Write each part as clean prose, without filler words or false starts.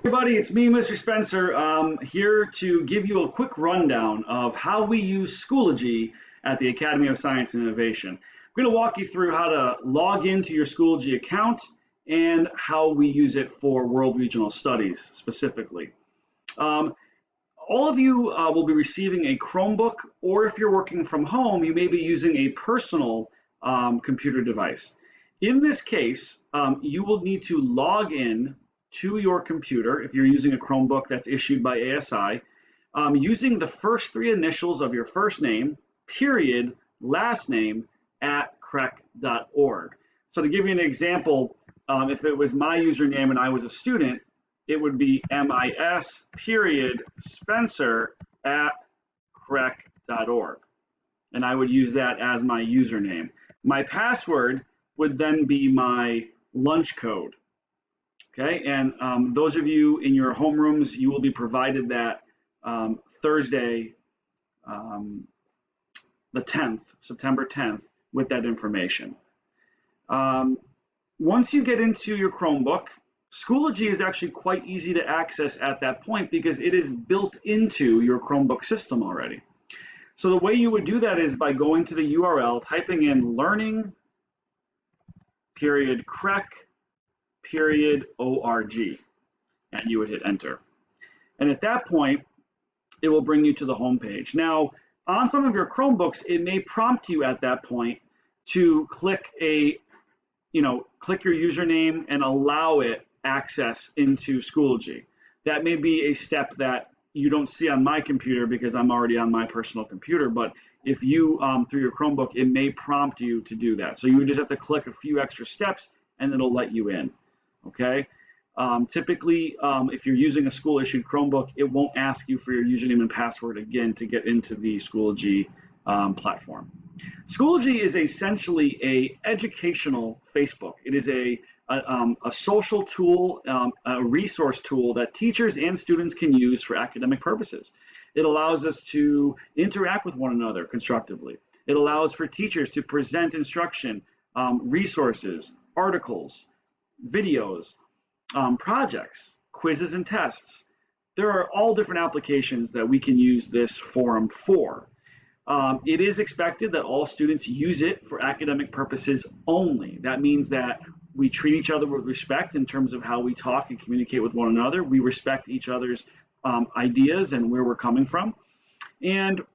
Everybody, it's me, Mr. Spencer, here to give you a quick rundown of how we use Schoology at the Academy of Science and Innovation. I'm going to walk you through how to log into your Schoology account and how we use it for World Regional Studies specifically. All of you will be receiving a Chromebook, or if you're working from home, you may be using a personal computer device. In this case, you will need to log in to your computer if you're using a Chromebook that's issued by ASI, using the first three initials of your first name, period, last name, @crec.org. So to give you an example, if it was my username and I was a student, it would be MIS period Spencer @crec.org. And I would use that as my username. My password would then be my lunch code. Okay, and those of you in your homerooms, you will be provided that Thursday, the 10th, September 10th, with that information. Once you get into your Chromebook, Schoology is actually quite easy to access at that point because it is built into your Chromebook system already. So the way you would do that is by going to the URL, typing in learning period crec period org, and you would hit enter. And at that point, it will bring you to the home page. Now, on some of your Chromebooks, it may prompt you at that point to click click your username and allow it access into Schoology. That may be a step that you don't see on my computer because I'm already on my personal computer, but if you, through your Chromebook, it may prompt you to do that. So you would just have to click a few extra steps and it'll let you in. Okay. Typically, if you're using a school-issued Chromebook, it won't ask you for your username and password again to get into the Schoology platform. Schoology is essentially a educational Facebook. It is a social tool, a resource tool that teachers and students can use for academic purposes. It allows us to interact with one another constructively. It allows for teachers to present instruction, resources, articles, videos, projects, quizzes and tests. There are all different applications that we can use this forum for. It is expected that all students use it for academic purposes only. That means that we treat each other with respect in terms of how we talk and communicate with one another. We respect each other's ideas and where we're coming from. And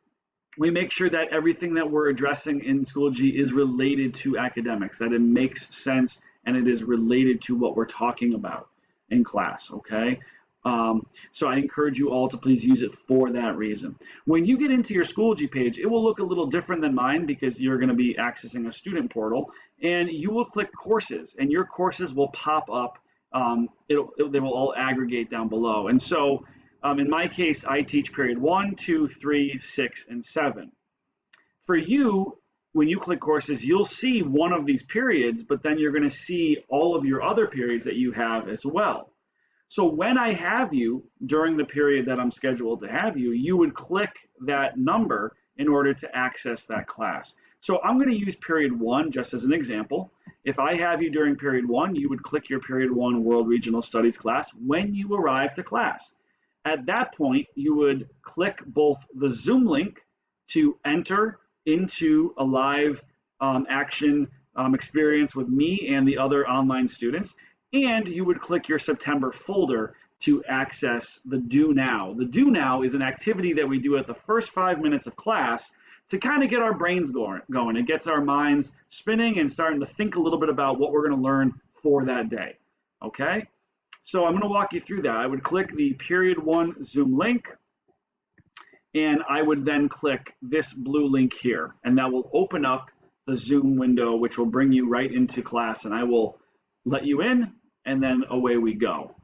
we make sure that everything that we're addressing in Schoology is related to academics, that it makes sense and it is related to what we're talking about in class, okay? So I encourage you all to please use it for that reason. When you get into your Schoology page, it will look a little different than mine because you're going to be accessing a student portal, and you will click courses, and your courses will pop up. They will all aggregate down below. And so in my case, I teach period 1, 2, 3, 6, and 7. For you, when you click courses, you'll see one of these periods, but then you're going to see all of your other periods that you have as well. So when I have you during the period that I'm scheduled to have you, you would click that number in order to access that class. So I'm going to use period 1 just as an example. If I have you during period 1, you would click your period 1 World Regional Studies class when you arrive to class. At that point, you would click both the Zoom link to enter into a live action experience with me and the other online students, and you would click your September folder to access the Do Now. The Do Now is an activity that we do at the first 5 minutes of class to kind of get our brains going. It gets our minds spinning and starting to think a little bit about what we're going to learn for that day, okay? So I'm going to walk you through that. I would click the period 1 Zoom link, and I would then click this blue link here, and that will open up the Zoom window, which will bring you right into class, and I will let you in, and then away we go.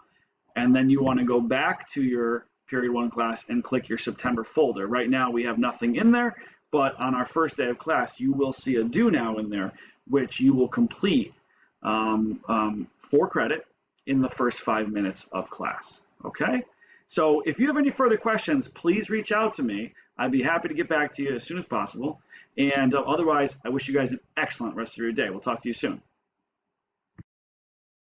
And then you want to go back to your period 1 class and click your September folder. Right now we have nothing in there, but on our first day of class, you will see a Do Now in there, which you will complete for credit in the first 5 minutes of class, okay? So if you have any further questions, please reach out to me. I'd be happy to get back to you as soon as possible. And otherwise, I wish you guys an excellent rest of your day. We'll talk to you soon.